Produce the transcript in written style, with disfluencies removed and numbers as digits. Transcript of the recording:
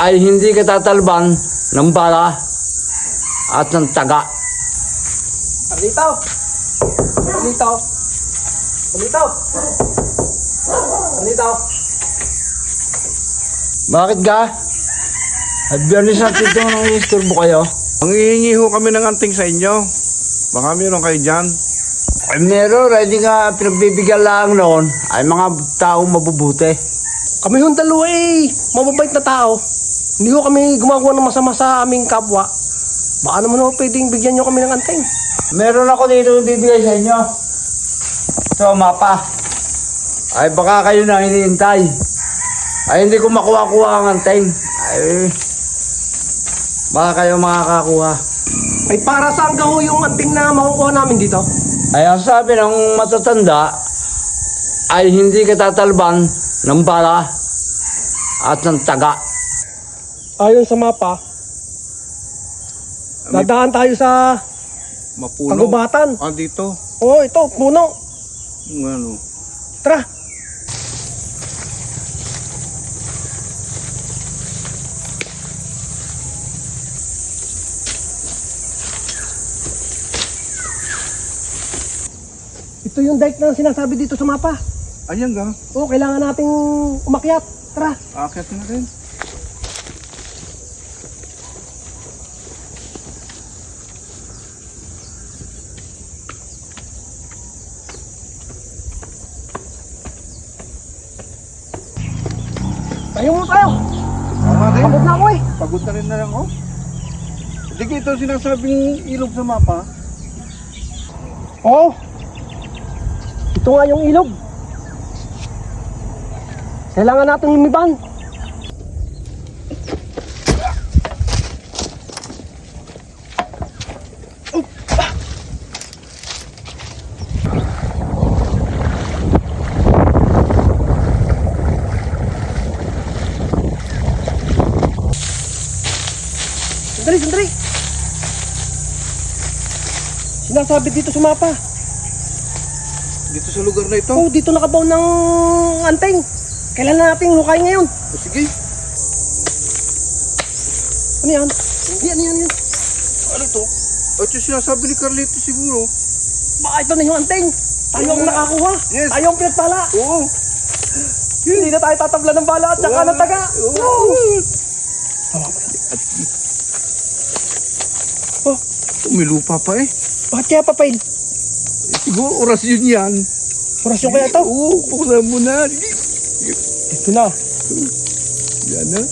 ay hindi katatalban ng bala at ng taga. Palito! Palito! Palito! Palito! Bakit ga? At Bernie Santito nang isturbo kayo? Manghihingi ho kami ng anting sa inyo. Baka meron kayo dyan. Ay meron, hindi nga pinagbibigyan lang noon ay mga taong mabubuti. Kami hong dalawa mababait na tao. Hindi ho kami gumagawa ng masama sa aming kapwa. Baka naman ho pwedeng bigyan nyo kami ng anting. Meron ako dito bibigay sa inyo. Ito, mapa. Ay baka kayo na hinihintay. Ay hindi ko makuha-kuha ang anteng. Ay baka kayo makakakuha. Ay para saan ka ho yung anting na makukuha namin dito? Ay ang sabi ng matatanda ay hindi katatalban ng bala at ng taga. Ayon sa mapa, dadaan tayo sa Mapuno. kagubatan. Dito. Oo, ito, puno. Ano? Tara. Ito yung dike na sinasabi dito sa mapa. Ayan ga. Oo, kailangan nating umakyat. Tara. Akit na rin. Tayo muna tayo. Tama rin. Pagod na ako Pagod na rin na lang ako. Hindi ko ito sinasabing ilog sa mapa. Oo. Ito nga yung ilog. Kailangan natin lumiban. Sandali. Sinasabi dito sa mapa. Dito sa lugar na ito. Oh, dito nakabaw ng anteng. Kailangan natin hukay ngayon. Sige. Ano yan? Yan. Ano to? Ito yung sinasabi ni Carlito siguro. Baka ito na yung anteng. Tayo ang nakakuha. Yes. Tayo ang pinagpala. Oo. Hindi na tayo tatabla ng bala at saka ng taga. Umilupa pa eh. Bakit kaya papail? Siguro oras yun yan. Orasyon kaya ito? Oo, puksan mo na. Ito na. Yan na.